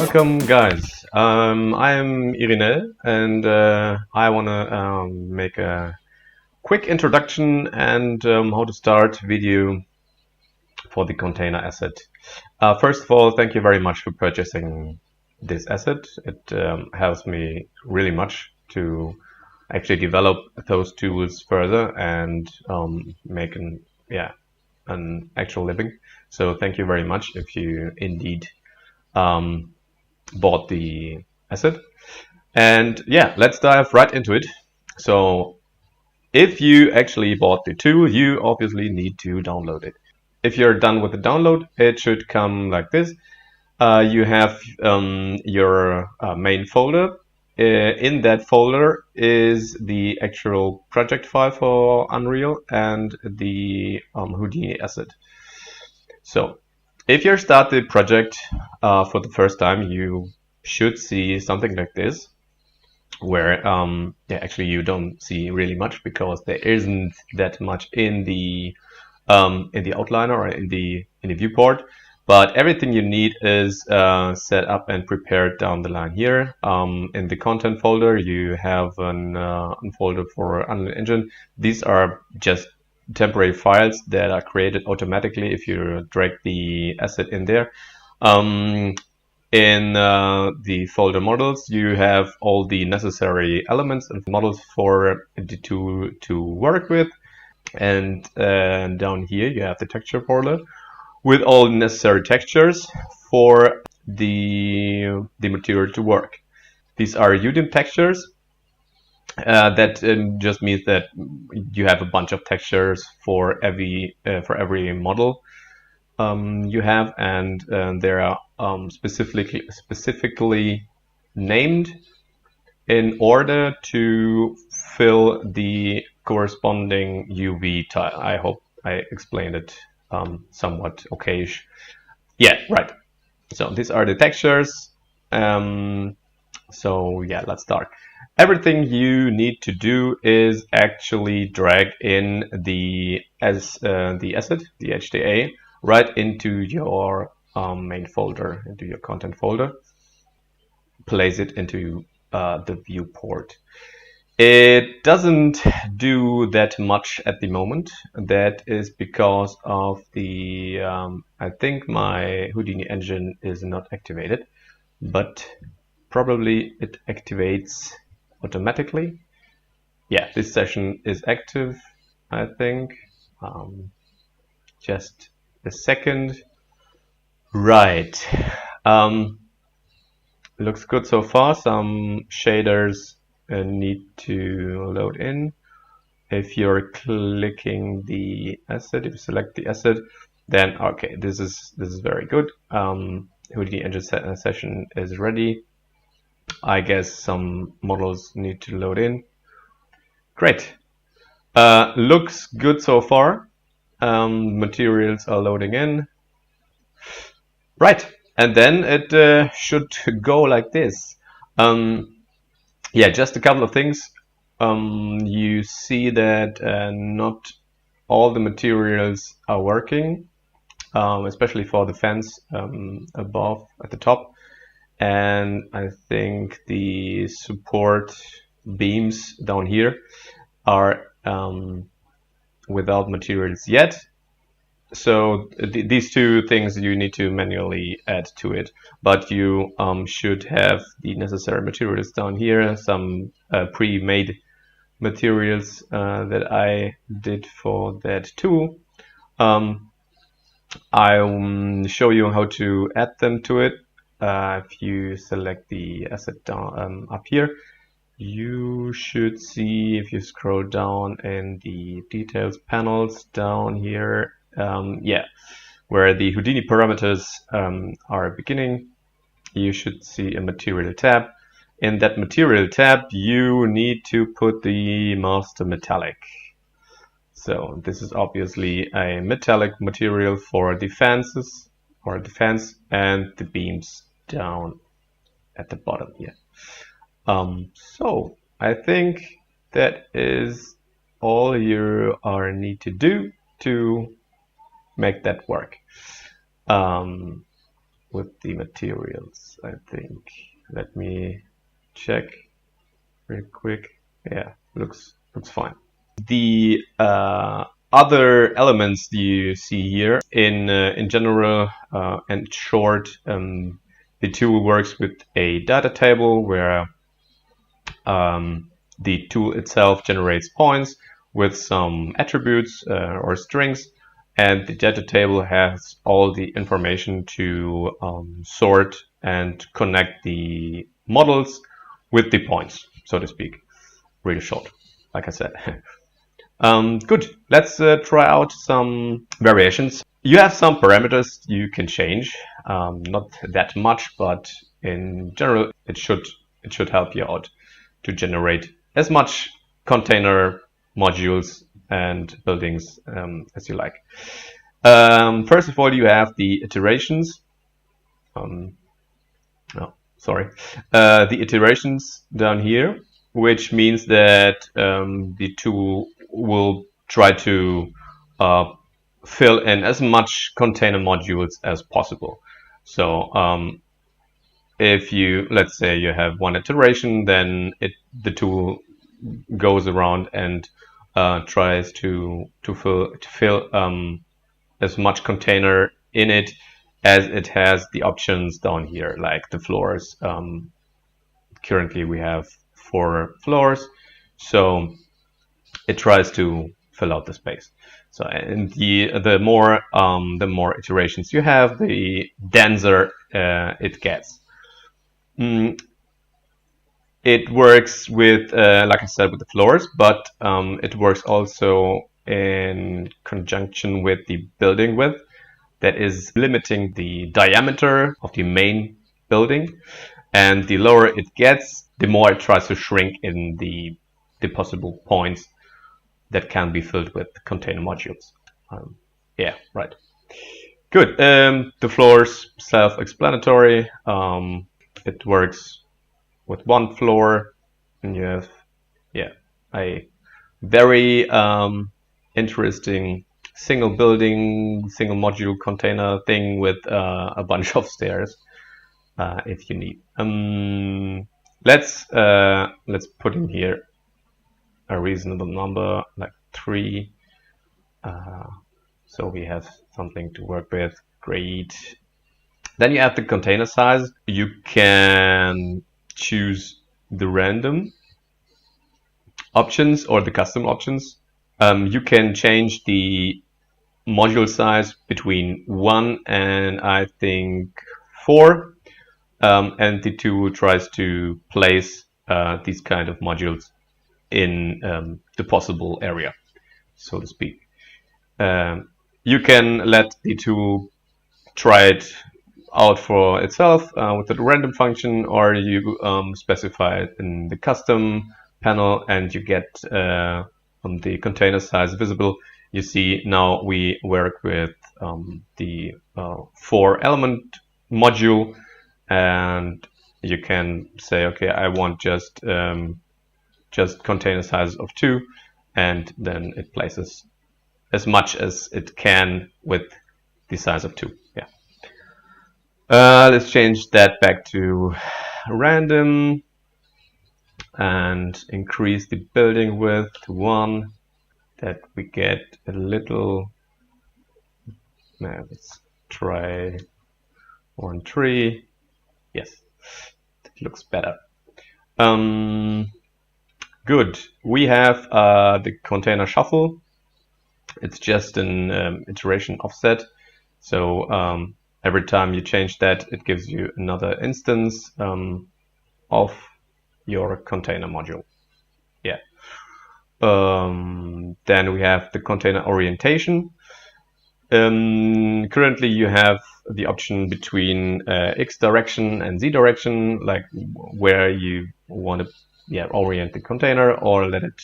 Welcome guys, I am Irinel and I want to make a quick introduction and how to start video for the container asset. First of all, thank you very much for purchasing this asset. It helps me really much to actually develop those tools further and make an actual living. So thank you very much if you indeed bought the asset. And yeah, let's dive right into it. So if you actually bought the tool, you obviously need to download it. If you're done with the download, it should come like this. You have your main folder. In that folder is the actual project file for Unreal and the Houdini asset. So if you start the project for the first time, you should see something like this, where actually you don't see really much because there isn't that much in the outliner or in the viewport. But everything you need is set up and prepared down the line here. In the content folder, you have a folder for Unreal Engine. These are just temporary files that are created automatically if you drag the asset in there. In the folder models, you have all the necessary elements and models for the tool to work with. And down here, you have the texture folder with all necessary textures for the material to work. These are UDIM textures. That just means that you have a bunch of textures for every model you have, and they are specifically named in order to fill the corresponding UV tile. I hope I explained it somewhat okay-ish. Yeah, right. So these are the textures. So yeah, let's start. Everything you need to do is actually drag in the asset, the HDA, right into your main folder, into your content folder. Place it into the viewport. It doesn't do that much at the moment. That is because of the, I think my Houdini engine is not activated, but probably it activates automatically. Yeah, this session is active, I think. Just a second. Right. Looks good so far. Some shaders need to load in. If you're clicking the asset, if you select the asset, then okay, this is very good. Houdini Engine session is ready. I guess some models need to load in. Great. Looks good so far. Materials are loading in. Right. And then it should go like this. Yeah, just a couple of things. You see that not all the materials are working, especially for the fence above at the top. And I think the support beams down here are without materials yet. So these two things you need to manually add to it, but you should have the necessary materials down here, some pre-made materials that I did for that tool. I'll show you how to add them to it. If you select the asset down up here, you should see, if you scroll down in the details panels down here, yeah, where the Houdini parameters are beginning, you should see a material tab. In that material tab, you need to put the master metallic. So this is obviously a metallic material for the fences or the fence and the beams down at the bottom here. So I think that is all you need to do to make that work with the materials. I think. Let me check real quick. Yeah, looks fine. The other elements you see here, in general and short, the tool works with a data table where the tool itself generates points with some attributes or strings, and the data table has all the information to sort and connect the models with the points, so to speak. Really short, like I said. Good. Let's try out some variations. You have some parameters you can change. Not that much, but in general, it should help you out to generate as much container modules and buildings as you like. First of all, you have the iterations. The iterations down here, which means that the tool will try to fill in as much container modules as possible. So if you, let's say you have one iteration, then the tool goes around and tries to fill as much container in it as it has the options down here, like the floors. Currently we have 4 floors, so it tries to fill out the space. So, and the more iterations you have, the denser it gets. It works with, like I said, with the floors, but it works also in conjunction with the building width, that is limiting the diameter of the main building. And the lower it gets, the more it tries to shrink in the possible points that can be filled with container modules. Yeah, right. Good. The floor's self-explanatory. It works with one floor, and you have, yeah, a very interesting single building, single module container thing with a bunch of stairs if you need. Let's put in here a reasonable number like 3. So we have something to work with. Great. Then you have the container size. You can choose the random options or the custom options. You can change the module size between 1 and I think 4. And the tool tries to place these kind of modules in the possible area, so to speak. You can let the tool try it out for itself with the random function, or you specify it in the custom panel and you get the container size visible. You see now we work with the 4 element module, and you can say, okay, I want just container size of 2, and then it places as much as it can with the size of 2. Yeah. Let's change that back to random and increase the building width to 1, that we get a little. Now let's try 1, 3. Yes, it looks better. Good. We have the container shuffle. It's just an iteration offset. So every time you change that, it gives you another instance of your container module. Yeah. Then we have the container orientation. Currently you have the option between X direction and Z direction, like where you want to orient the container or let it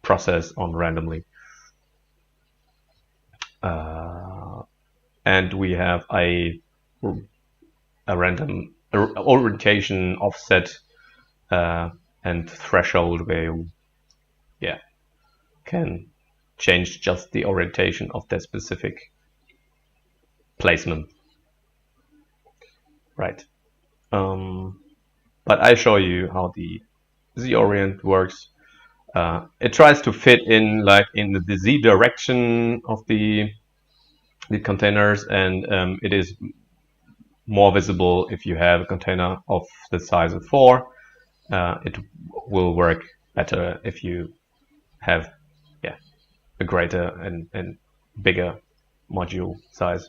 process on randomly. And we have a random orientation offset and threshold where you can change just the orientation of that specific placement. Right. But I show you how the Z-orient works. It tries to fit in like in the Z direction of the containers, and it is more visible if you have a container of the size of 4. It will work better if you have a greater and bigger module size.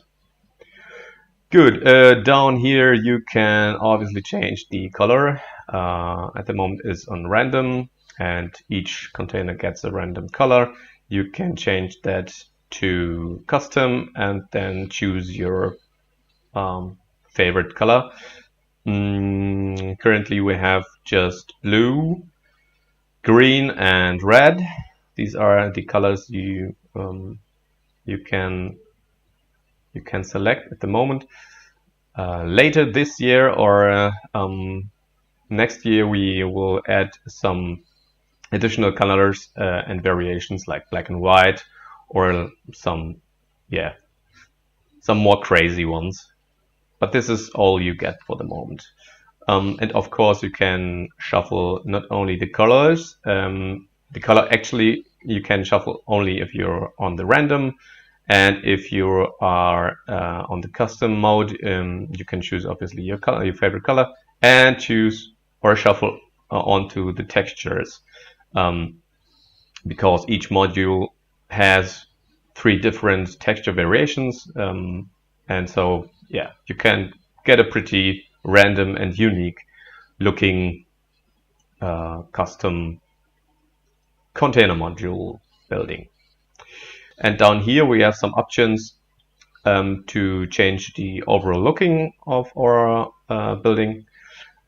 Good. Down here you can obviously change the color. At the moment it's on random, and each container gets a random color. You can change that to custom and then choose your favorite color. Currently we have just blue, green, and red. These are the colors you can select at the moment. Later this year or next year we will add some additional colors and variations like black and white, or some more crazy ones. But this is all you get for the moment. And of course you can shuffle not only the colors, the color actually you can shuffle only if you're on the random, and if you are on the custom mode, you can choose obviously your color, your favorite color, and choose or shuffle onto the textures, because each module has 3 different texture variations, and so you can get a pretty random and unique looking custom container module building. And down here we have some options to change the overall looking of our building.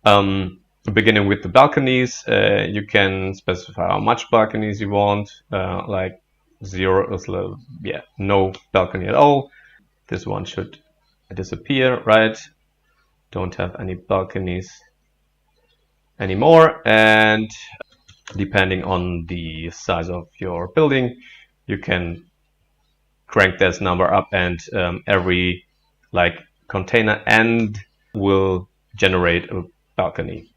Beginning with the balconies, you can specify how much balconies you want, like 0, no balcony at all. This one should disappear, right? Don't have any balconies anymore. And depending on the size of your building, you can crank this number up, and every container end will generate a balcony,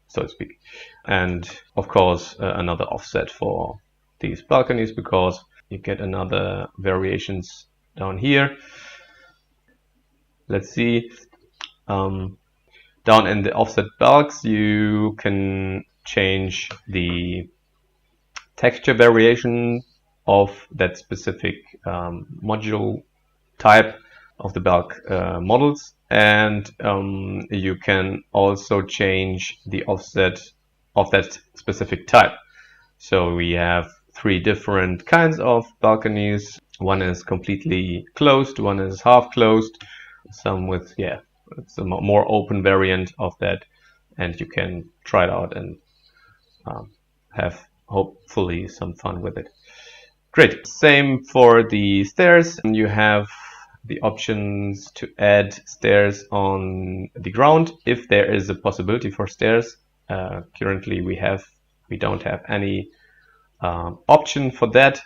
so to speak. And of course another offset for these balconies, because you get another variations down here. Let's see. Down in the offset bulks you can change the texture variation of that specific module type of the bulk models, and you can also change the offset of that specific type. So we have 3 different kinds of balconies. One is completely closed, one is half closed, some with it's a more open variant of that, and you can try it out and have hopefully some fun with it. Great. Same for the stairs. You have the options to add stairs on the ground if there is a possibility for stairs. Currently we don't have any option for that.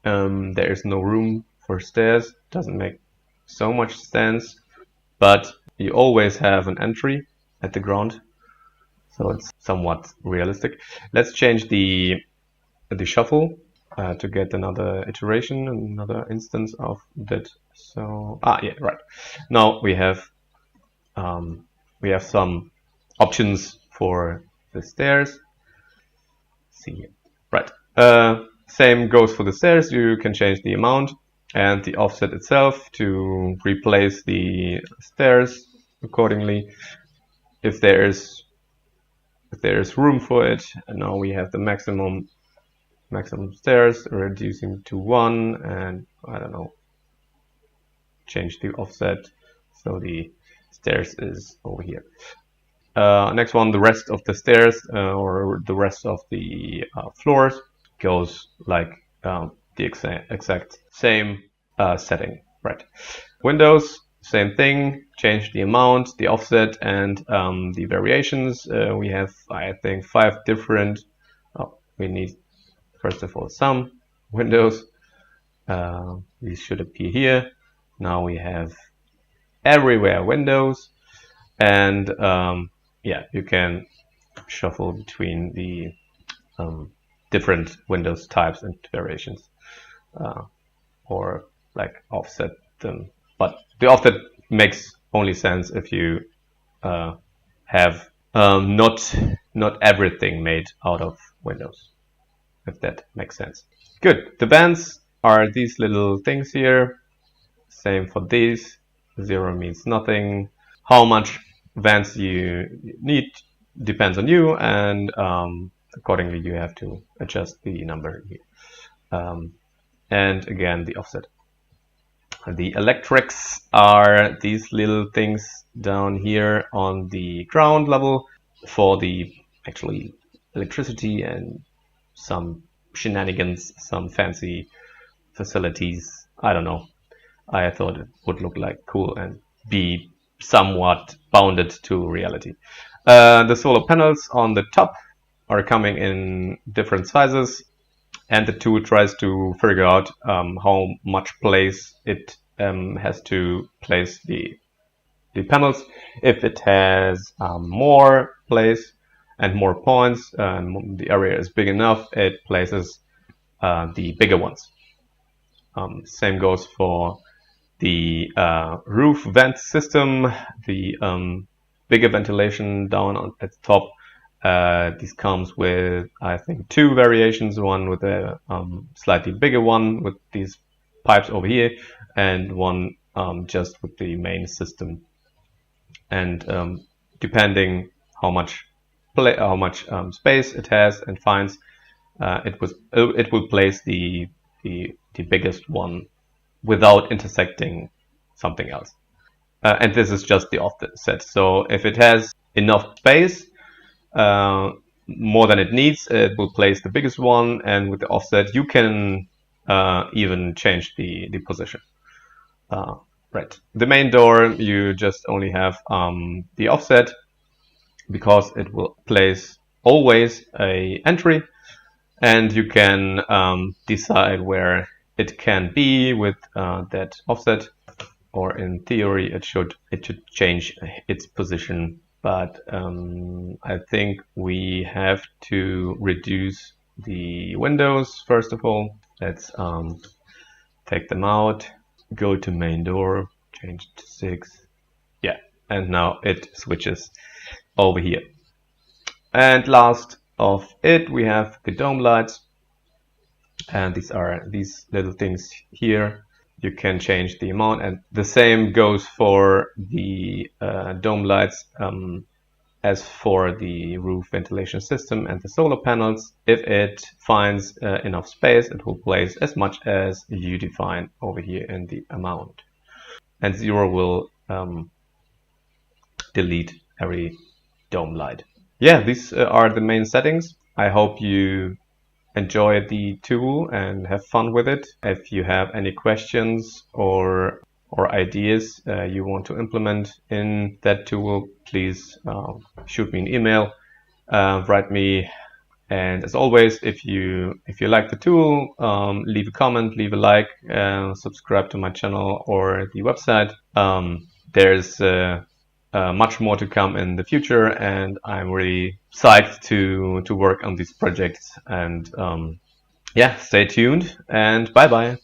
There is no room for stairs. Doesn't make so much sense, but you always have an entry at the ground, so it's somewhat realistic. Let's change the shuffle to get another iteration, another instance of that. So right. Now we have some options for the stairs. Let's see here. Right. Same goes for the stairs. You can change the amount and the offset itself to replace the stairs accordingly if there is room for it. And now we have the maximum stairs, reducing to 1, and I don't know, change the offset so the stairs is over here. Next one, the rest of the stairs or the rest of the floors goes like the exact same setting, right? Windows, same thing, change the amount, the offset, and the variations. We have, I think, 5 different, we need first of all some windows. These should appear here. Now we have everywhere windows. and yeah, you can shuffle between the different Windows types and variations, or like offset them. But the offset makes only sense if you have not everything made out of Windows, if that makes sense. Good. The bands are these little things here. Same for these. 0 means nothing. How much vents you need depends on you, and accordingly you have to adjust the number here. And again, the offset. The electrics are these little things down here on the ground level for the actually electricity and some shenanigans, some fancy facilities. I don't know. I thought it would look like cool and be somewhat bounded to reality. The solar panels on the top are coming in different sizes, and the tool tries to figure out how much place it has to place the panels. If it has more place and more points, and the area is big enough, it places the bigger ones. Same goes for the roof vent system, the bigger ventilation down at the top. This comes with, I think, 2 variations, one with a slightly bigger one with these pipes over here, and one just with the main system. And depending how much space it has and finds, it will place the biggest one without intersecting something else. And this is just the offset. So if it has enough space, more than it needs, it will place the biggest one, and with the offset you can even change the position. Right. The main door, you just only have the offset, because it will place always a entry, and you can decide where it can be with that offset, or in theory it should change its position. But I think we have to reduce the windows first of all. Let's take them out, go to main door, change to 6. Yeah, and now it switches over here. And last of it, we have the dome lights, and these are these little things here. You can change the amount, and the same goes for the dome lights as for the roof ventilation system and the solar panels. If it finds enough space, it will place as much as you define over here in the amount, and 0 will delete every dome light. Yeah, these are the main settings. I hope you enjoy the tool and have fun with it. If you have any questions or ideas you want to implement in that tool, please shoot me an email, write me. And as always, if you like the tool, leave a comment, leave a like, subscribe to my channel or the website. There's much more to come in the future, and I'm really psyched to work on these projects. And yeah, stay tuned, and bye bye.